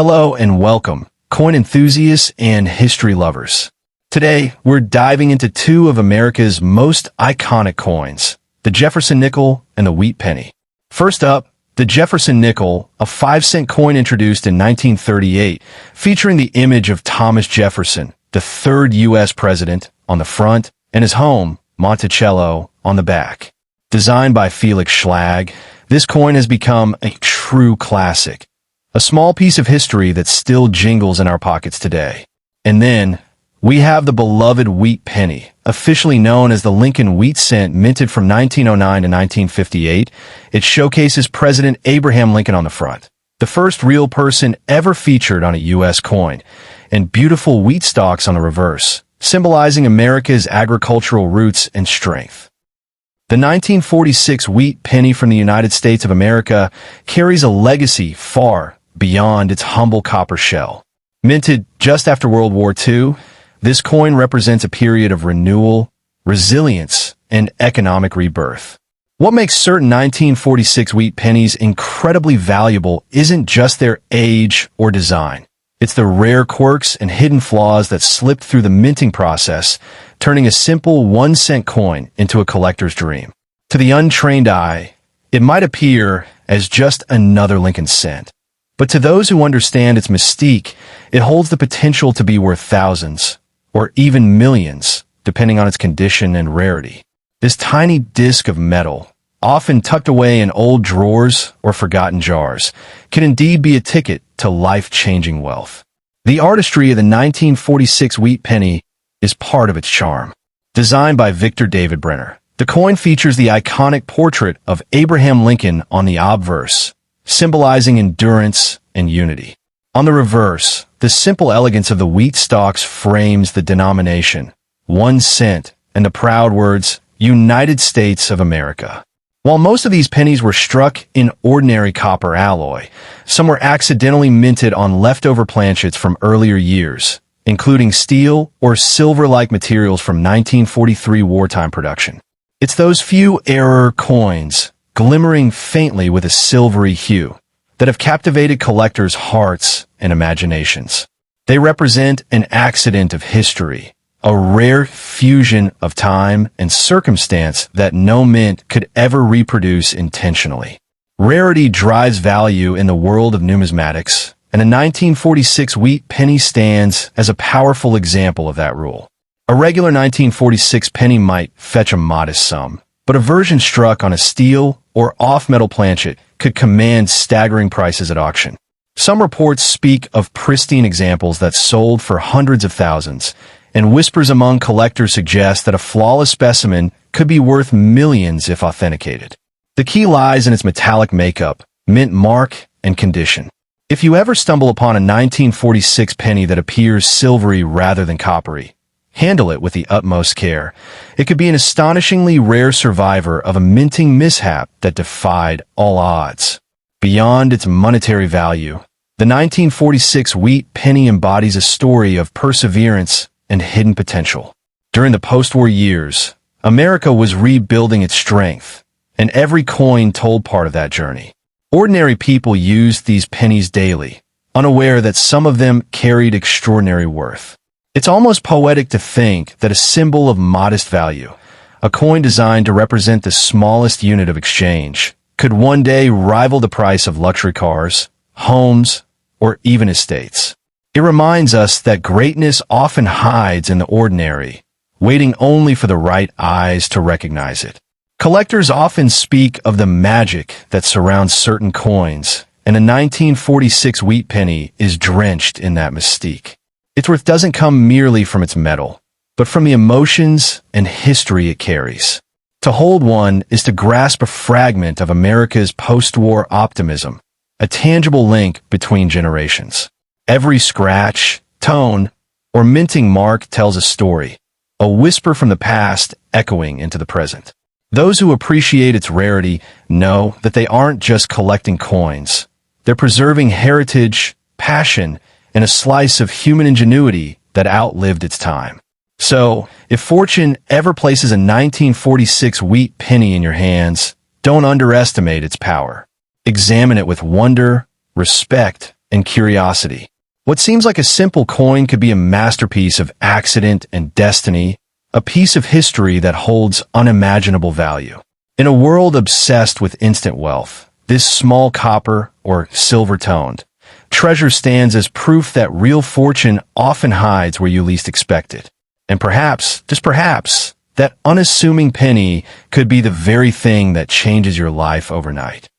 Hello and welcome, coin enthusiasts and history lovers. Today, we're diving into two of America's most iconic coins, the Jefferson Nickel and the wheat penny. First up, the Jefferson Nickel, a 5-cent coin introduced in 1938, featuring the image of Thomas Jefferson, the third U.S. president, on the front, and his home, Monticello, on the back. Designed by Felix Schlag, this coin has become a true classic, a small piece of history that still jingles in our pockets today. And then, we have the beloved wheat penny, officially known as the Lincoln wheat cent, minted from 1909 to 1958. It showcases President Abraham Lincoln on the front, the first real person ever featured on a U.S. coin, and beautiful wheat stalks on the reverse, symbolizing America's agricultural roots and strength. The 1946 wheat penny from the United States of America carries a legacy far beyond its humble copper shell. Minted just after World War II, this coin represents a period of renewal, resilience, and economic rebirth. What makes certain 1946 wheat pennies incredibly valuable isn't just their age or design. It's the rare quirks and hidden flaws that slipped through the minting process, turning a simple 1-cent coin into a collector's dream. To the untrained eye, it might appear as just another Lincoln cent. But to those who understand its mystique, it holds the potential to be worth thousands, or even millions, depending on its condition and rarity. This tiny disc of metal, often tucked away in old drawers or forgotten jars, can indeed be a ticket to life-changing wealth. The artistry of the 1946 wheat penny is part of its charm. Designed by Victor David Brenner, the coin features the iconic portrait of Abraham Lincoln on the obverse, symbolizing endurance and unity. On the reverse, the simple elegance of the wheat stalks frames the denomination, 1 cent, and the proud words, United States of America. While most of these pennies were struck in ordinary copper alloy, some were accidentally minted on leftover planchets from earlier years, including steel or silver-like materials from 1943 wartime production. It's those few error coins, glimmering faintly with a silvery hue, that have captivated collectors' hearts and imaginations. They represent an accident of history, a rare fusion of time and circumstance that no mint could ever reproduce intentionally. Rarity drives value in the world of numismatics, and a 1946 wheat penny stands as a powerful example of that rule. A regular 1946 penny might fetch a modest sum, but a version struck on a steel or off-metal planchet could command staggering prices at auction. Some reports speak of pristine examples that sold for hundreds of thousands, and whispers among collectors suggest that a flawless specimen could be worth millions if authenticated. The key lies in its metallic makeup, mint mark, and condition. If you ever stumble upon a 1946 penny that appears silvery rather than coppery, handle it with the utmost care. It could be an astonishingly rare survivor of a minting mishap that defied all odds. Beyond its monetary value, the 1946 wheat penny embodies a story of perseverance and hidden potential. During the post-war years, America was rebuilding its strength, and every coin told part of that journey. Ordinary people used these pennies daily, unaware that some of them carried extraordinary worth. It's almost poetic to think that a symbol of modest value, a coin designed to represent the smallest unit of exchange, could one day rival the price of luxury cars, homes, or even estates. It reminds us that greatness often hides in the ordinary, waiting only for the right eyes to recognize it. Collectors often speak of the magic that surrounds certain coins, and a 1946 wheat penny is drenched in that mystique. Its worth doesn't come merely from its metal, but from the emotions and history it carries. To hold one is to grasp a fragment of America's post-war optimism, a tangible link between generations. Every scratch, tone, or minting mark tells a story, a whisper from the past echoing into the present. Those who appreciate its rarity know that they aren't just collecting coins. They're preserving heritage, passion, and a slice of human ingenuity that outlived its time. So, if fortune ever places a 1946 wheat penny in your hands, don't underestimate its power. Examine it with wonder, respect, and curiosity. What seems like a simple coin could be a masterpiece of accident and destiny, a piece of history that holds unimaginable value. In a world obsessed with instant wealth, this small copper or silver-toned treasure stands as proof that real fortune often hides where you least expect it. And perhaps, just perhaps, that unassuming penny could be the very thing that changes your life overnight.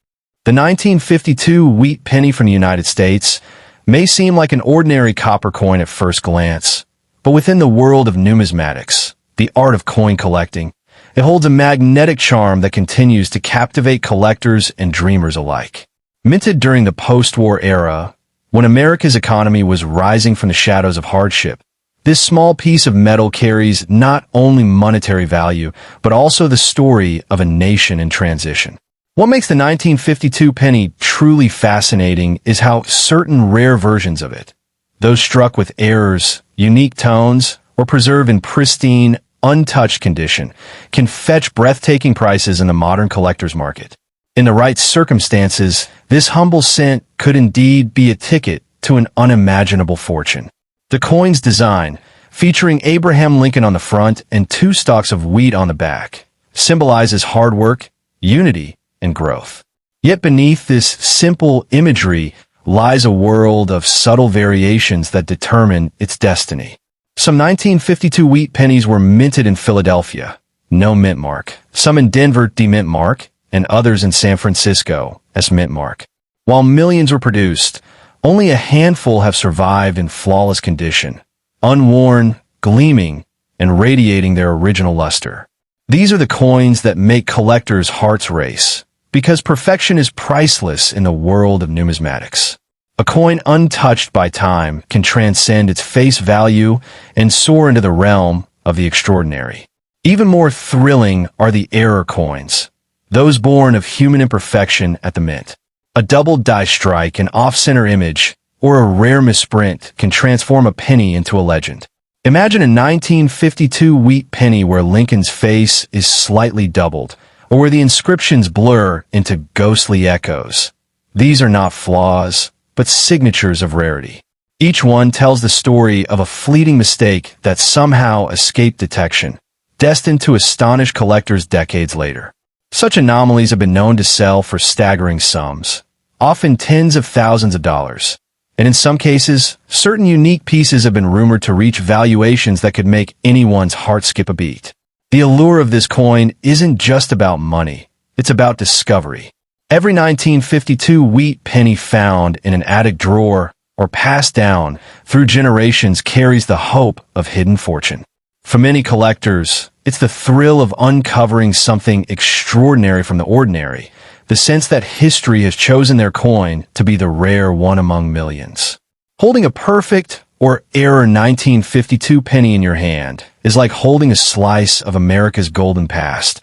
The 1952 wheat penny from the United States may seem like an ordinary copper coin at first glance, but within the world of numismatics, the art of coin collecting, it holds a magnetic charm that continues to captivate collectors and dreamers alike. Minted during the post-war era, when America's economy was rising from the shadows of hardship, this small piece of metal carries not only monetary value, but also the story of a nation in transition. What makes the 1952 penny truly fascinating is how certain rare versions of it, those struck with errors, unique tones, or preserved in pristine, untouched condition, can fetch breathtaking prices in the modern collector's market. In the right circumstances, this humble cent could indeed be a ticket to an unimaginable fortune. The coin's design, featuring Abraham Lincoln on the front and 2 stalks of wheat on the back, symbolizes hard work, unity, and growth. Yet beneath this simple imagery lies a world of subtle variations that determine its destiny. Some 1952 wheat pennies were minted in Philadelphia, no mint mark, some in Denver, D-mint mark, and others in San Francisco, S-mint mark. While millions were produced, only a handful have survived in flawless condition, unworn, gleaming, and radiating their original luster. These are the coins that make collectors' hearts race, because perfection is priceless in the world of numismatics. A coin untouched by time can transcend its face value and soar into the realm of the extraordinary. Even more thrilling are the error coins, those born of human imperfection at the mint. A double die strike, an off-center image, or a rare misprint can transform a penny into a legend. Imagine a 1952 wheat penny where Lincoln's face is slightly doubled, or where the inscriptions blur into ghostly echoes. These are not flaws, but signatures of rarity. Each one tells the story of a fleeting mistake that somehow escaped detection, destined to astonish collectors decades later. Such anomalies have been known to sell for staggering sums, often tens of thousands of dollars. And in some cases, certain unique pieces have been rumored to reach valuations that could make anyone's heart skip a beat. The allure of this coin isn't just about money, it's about discovery. Every 1952 wheat penny found in an attic drawer or passed down through generations carries the hope of hidden fortune. For many collectors, it's the thrill of uncovering something extraordinary from the ordinary, the sense that history has chosen their coin to be the rare one among millions. Holding a perfect or error 1952 penny in your hand is like holding a slice of America's golden past,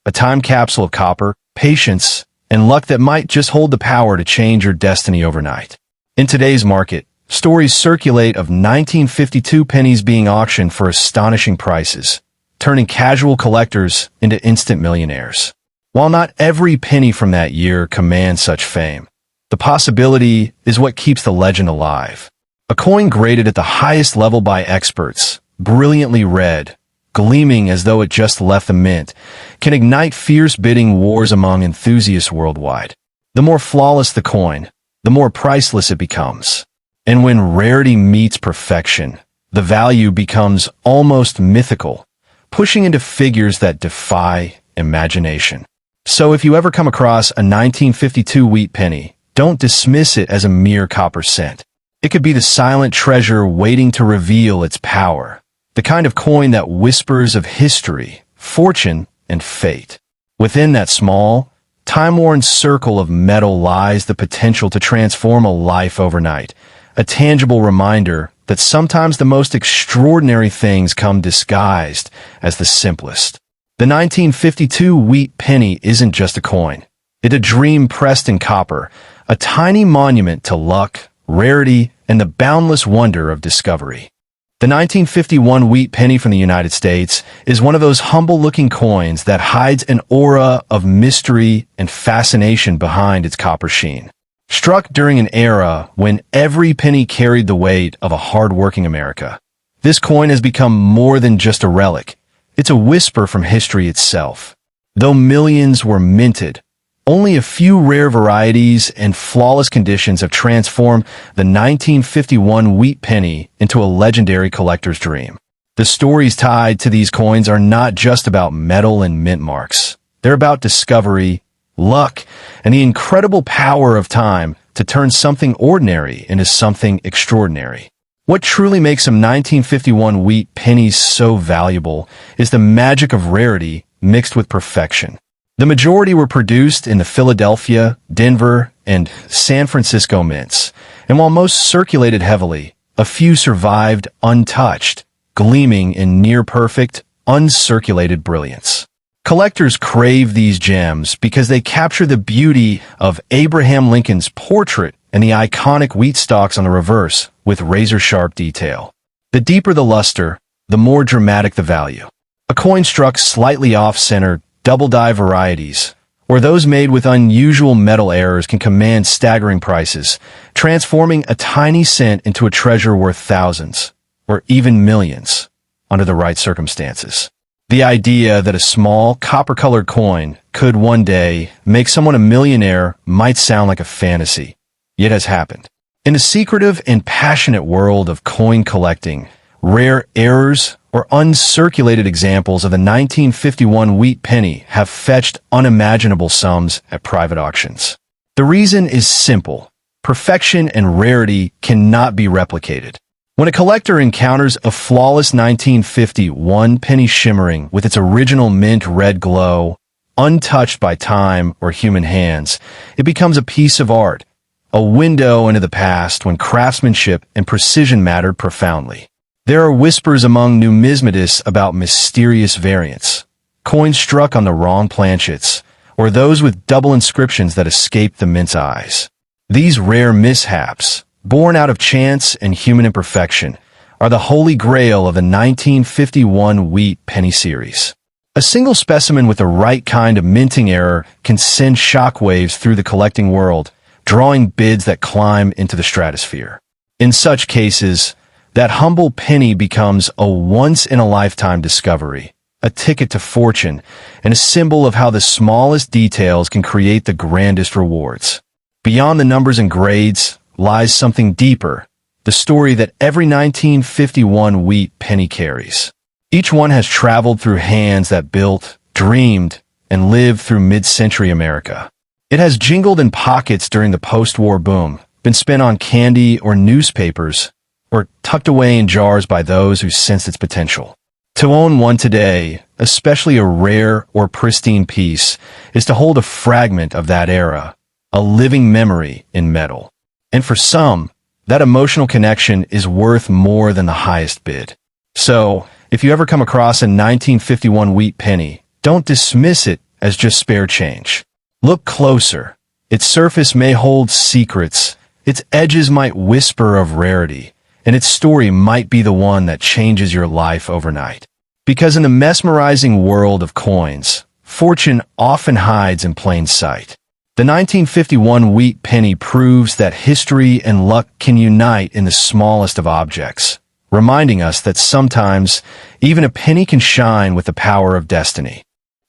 a time capsule of copper, patience, and luck that might just hold the power to change your destiny overnight. In today's market, stories circulate of 1952 pennies being auctioned for astonishing prices, turning casual collectors into instant millionaires. While not every penny from that year commands such fame, the possibility is what keeps the legend alive. A coin graded at the highest level by experts, brilliantly red, gleaming as though it just left the mint, can ignite fierce bidding wars among enthusiasts worldwide. The more flawless the coin, the more priceless it becomes. And when rarity meets perfection, the value becomes almost mythical, pushing into figures that defy imagination. So if you ever come across a 1952 wheat penny, don't dismiss it as a mere copper cent. It could be the silent treasure waiting to reveal its power, the kind of coin that whispers of history, fortune, and fate. Within that small, time-worn circle of metal lies the potential to transform a life overnight, a tangible reminder that sometimes the most extraordinary things come disguised as the simplest. The 1952 wheat penny isn't just a coin. It's a dream pressed in copper, a tiny monument to luck, rarity, and the boundless wonder of discovery. The 1951 wheat penny from the United States is one of those humble-looking coins that hides an aura of mystery and fascination behind its copper sheen. struck during an era when every penny carried the weight of a hard-working America. This coin has become more than just a relic. It's a whisper from history itself. Though millions were minted, only a few rare varieties and flawless conditions have transformed the 1951 wheat penny into a legendary collector's dream. The stories tied to these coins are not just about metal and mint marks. They're about discovery, luck, and the incredible power of time to turn something ordinary into something extraordinary. What truly makes some 1951 wheat pennies so valuable is the magic of rarity mixed with perfection. The majority were produced in the Philadelphia, Denver, and San Francisco mints, and while most circulated heavily, a few survived untouched, gleaming in near-perfect, uncirculated brilliance. Collectors crave these gems because they capture the beauty of Abraham Lincoln's portrait and the iconic wheat stalks on the reverse with razor-sharp detail. The deeper the luster, the more dramatic the value. A coin struck slightly off-center, double-die varieties, or those made with unusual metal errors can command staggering prices, transforming a tiny cent into a treasure worth thousands, or even millions, under the right circumstances. The idea that a small, copper-colored coin could one day make someone a millionaire might sound like a fantasy, yet has happened. In the secretive and passionate world of coin collecting, rare errors or uncirculated examples of the 1951 wheat penny have fetched unimaginable sums at private auctions. The reason is simple. Perfection and rarity cannot be replicated. When a collector encounters a flawless 1951 penny shimmering with its original mint red glow, untouched by time or human hands, it becomes a piece of art, a window into the past when craftsmanship and precision mattered profoundly. There are whispers among numismatists about mysterious variants, coins struck on the wrong planchets, or those with double inscriptions that escape the mint's eyes. These rare mishaps, born out of chance and human imperfection, are the holy grail of the 1951 wheat penny series. A single specimen with the right kind of minting error can send shockwaves through the collecting world, drawing bids that climb into the stratosphere. In such cases, that humble penny becomes a once-in-a-lifetime discovery, a ticket to fortune, and a symbol of how the smallest details can create the grandest rewards. Beyond the numbers and grades lies something deeper, the story that every 1951 wheat penny carries. Each one has traveled through hands that built, dreamed, and lived through mid-century America. It has jingled in pockets during the post-war boom, been spent on candy or newspapers, or tucked away in jars by those who sensed its potential. To own one today, especially a rare or pristine piece, is to hold a fragment of that era, a living memory in metal. And for some, that emotional connection is worth more than the highest bid. So, if you ever come across a 1951 wheat penny, don't dismiss it as just spare change. Look closer. Its surface may hold secrets, its edges might whisper of rarity, and its story might be the one that changes your life overnight. Because in the mesmerizing world of coins, fortune often hides in plain sight. The 1951 wheat penny proves that history and luck can unite in the smallest of objects, reminding us that sometimes even a penny can shine with the power of destiny.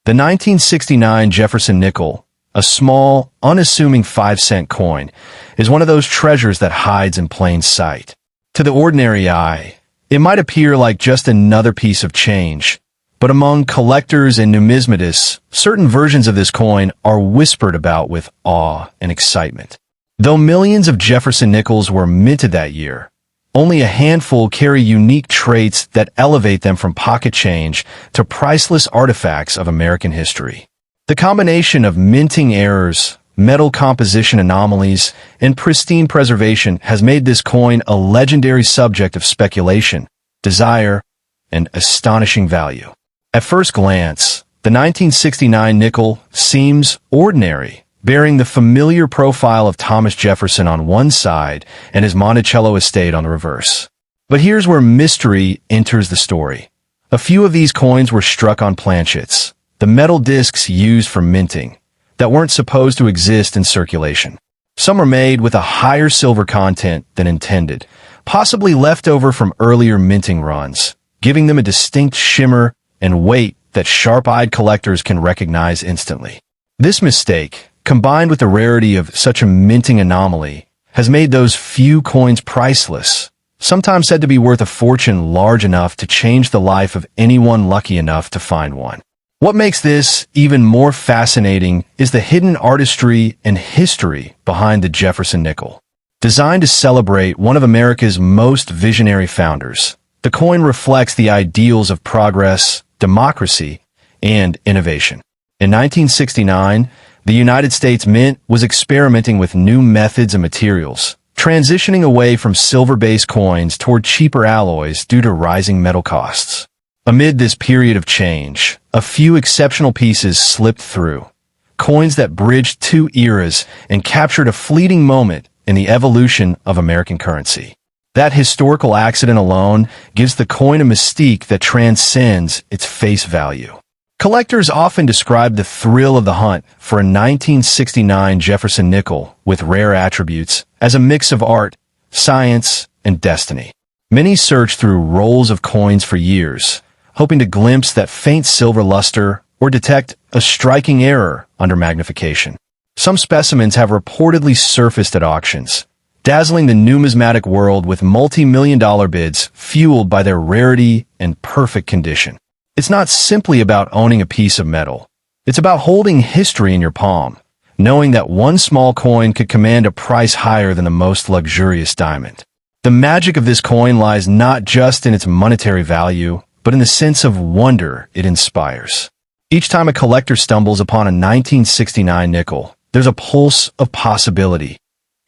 The 1969 Jefferson Nickel, a small, unassuming 5-cent coin, is one of those treasures that hides in plain sight. To the ordinary eye, it might appear like just another piece of change, but among collectors and numismatists, certain versions of this coin are whispered about with awe and excitement. Though millions of Jefferson nickels were minted that year, only a handful carry unique traits that elevate them from pocket change to priceless artifacts of American history. The combination of minting errors, metal composition anomalies, and pristine preservation has made this coin a legendary subject of speculation, desire, and astonishing value. At first glance, the 1969 nickel seems ordinary, bearing the familiar profile of Thomas Jefferson on one side and his Monticello estate on the reverse. But here's where mystery enters the story. A few of these coins were struck on planchets, the metal discs used for minting, that weren't supposed to exist in circulation. Some are made with a higher silver content than intended, possibly left over from earlier minting runs, giving them a distinct shimmer and weight that sharp-eyed collectors can recognize instantly. This mistake, combined with the rarity of such a minting anomaly, has made those few coins priceless, sometimes said to be worth a fortune large enough to change the life of anyone lucky enough to find one. What makes this even more fascinating is the hidden artistry and history behind the Jefferson Nickel. Designed to celebrate one of America's most visionary founders, the coin reflects the ideals of progress, democracy, and innovation. In 1969, the United States Mint was experimenting with new methods and materials, transitioning away from silver-based coins toward cheaper alloys due to rising metal costs. Amid this period of change, a few exceptional pieces slipped through, coins that bridged two eras and captured a fleeting moment in the evolution of American currency. That historical accident alone gives the coin a mystique that transcends its face value. Collectors often describe the thrill of the hunt for a 1969 Jefferson Nickel with rare attributes as a mix of art, science, and destiny. Many search through rolls of coins for years, hoping to glimpse that faint silver luster or detect a striking error under magnification. Some specimens have reportedly surfaced at auctions, dazzling the numismatic world with multi-million-dollar bids fueled by their rarity and perfect condition. It's not simply about owning a piece of metal. It's about holding history in your palm, knowing that one small coin could command a price higher than the most luxurious diamond. The magic of this coin lies not just in its monetary value, but in the sense of wonder it inspires. Each time a collector stumbles upon a 1969 nickel, there's a pulse of possibility.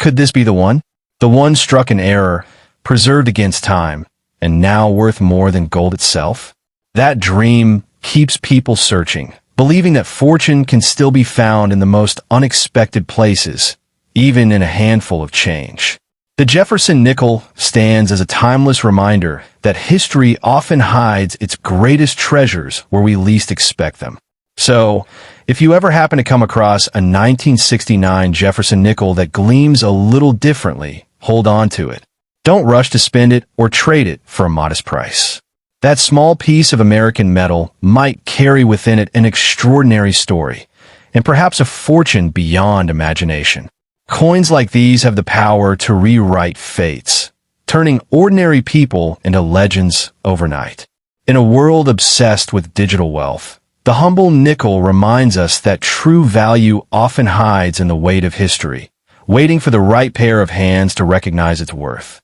Could this be the one? The one struck in error, preserved against time, and now worth more than gold itself? That dream keeps people searching, believing that fortune can still be found in the most unexpected places, even in a handful of change. The Jefferson Nickel stands as a timeless reminder that history often hides its greatest treasures where we least expect them. So, if you ever happen to come across a 1969 Jefferson Nickel that gleams a little differently, hold on to it. Don't rush to spend it or trade it for a modest price. That small piece of American metal might carry within it an extraordinary story, and perhaps a fortune beyond imagination. Coins like these have the power to rewrite fates, turning ordinary people into legends overnight. In a world obsessed with digital wealth, the humble nickel reminds us that true value often hides in the weight of history, waiting for the right pair of hands to recognize its worth.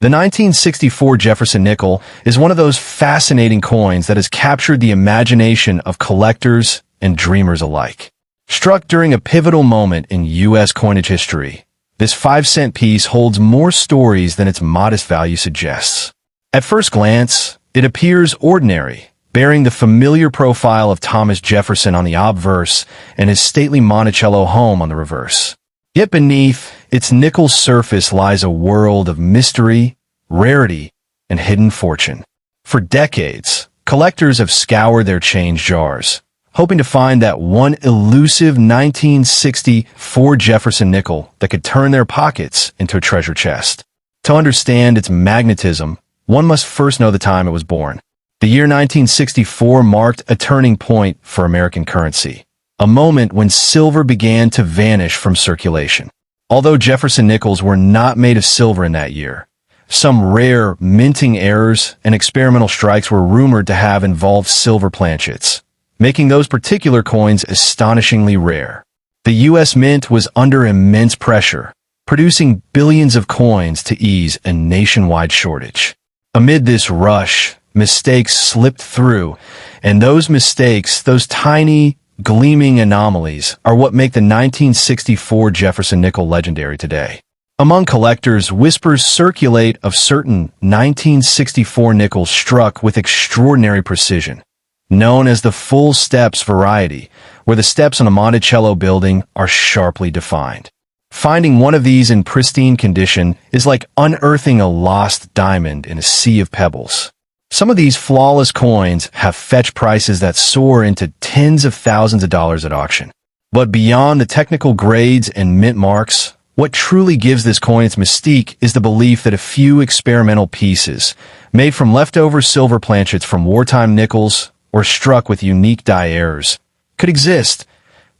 The 1964 Jefferson Nickel is one of those fascinating coins that has captured the imagination of collectors and dreamers alike. Struck during a pivotal moment in U.S. coinage history, this 5-cent piece holds more stories than its modest value suggests. At first glance, it appears ordinary, bearing the familiar profile of Thomas Jefferson on the obverse and his stately Monticello home on the reverse. Yet beneath its nickel surface lies a world of mystery, rarity, and hidden fortune. For decades, collectors have scoured their change jars, hoping to find that one elusive 1964 Jefferson Nickel that could turn their pockets into a treasure chest. To understand its magnetism, one must first know the time it was born. The year 1964 marked a turning point for American currency, a moment when silver began to vanish from circulation. Although Jefferson Nickels were not made of silver in that year, some rare minting errors and experimental strikes were rumored to have involved silver planchets, making those particular coins astonishingly rare. The U.S. Mint was under immense pressure, producing billions of coins to ease a nationwide shortage. Amid this rush, mistakes slipped through, and those mistakes, those tiny, gleaming anomalies, are what make the 1964 Jefferson Nickel legendary today. Among collectors, whispers circulate of certain 1964 nickels struck with extraordinary precision, known as the full steps variety, where the steps on a Monticello building are sharply defined. Finding one of these in pristine condition is like unearthing a lost diamond in a sea of pebbles. Some of these flawless coins have fetch prices that soar into tens of thousands of dollars at auction. But beyond the technical grades and mint marks, What truly gives this coin its mystique is the belief that a few experimental pieces, made from leftover silver planchets from wartime nickels or struck with unique die errors, could exist.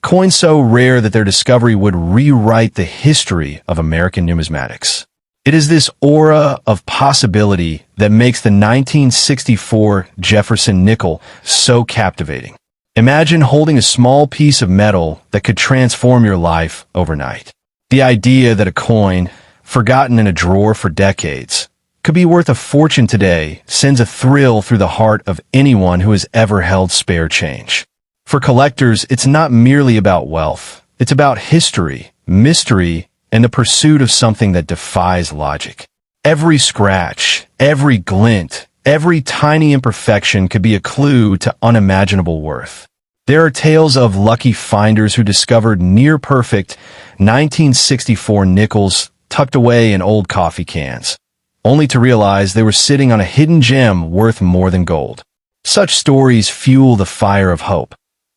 Coins so rare that their discovery would rewrite the history of American numismatics. It is this aura of possibility that makes the 1964 Jefferson Nickel so captivating. Imagine holding a small piece of metal that could transform your life overnight. The idea that a coin, forgotten in a drawer for decades, could be worth a fortune today sends a thrill through the heart of anyone who has ever held spare change. For collectors, it's not merely about wealth. It's about history, mystery, and the pursuit of something that defies logic. Every scratch, every glint, every tiny imperfection could be a clue to unimaginable worth. There are tales of lucky finders who discovered near-perfect 1964 nickels tucked away in old coffee cans, only to realize they were sitting on a hidden gem worth more than gold. Such stories fuel the fire of hope,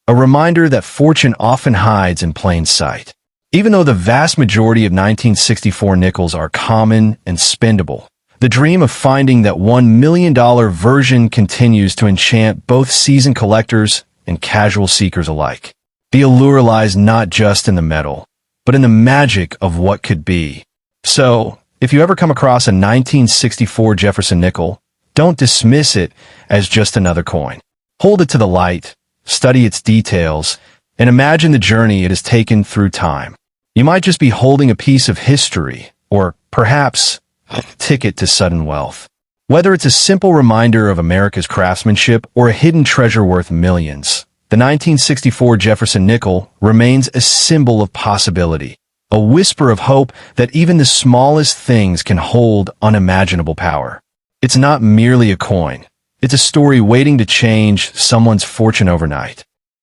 a reminder that fortune often hides in plain sight. Even though the vast majority of 1964 nickels are common and spendable, the dream of finding that $1 million version continues to enchant both seasoned collectors and casual seekers alike. The allure lies not just in the metal, but in the magic of what could be. So, if you ever come across a 1964 Jefferson Nickel, don't dismiss it as just another coin. Hold it to the light, study its details, and imagine the journey it has taken through time. You might just be holding a piece of history, or perhaps a ticket to sudden wealth. Whether it's a simple reminder of America's craftsmanship or a hidden treasure worth millions, the 1964 Jefferson Nickel remains a symbol of possibility, a whisper of hope that even the smallest things can hold unimaginable power. It's not merely a coin. It's a story waiting to change someone's fortune overnight.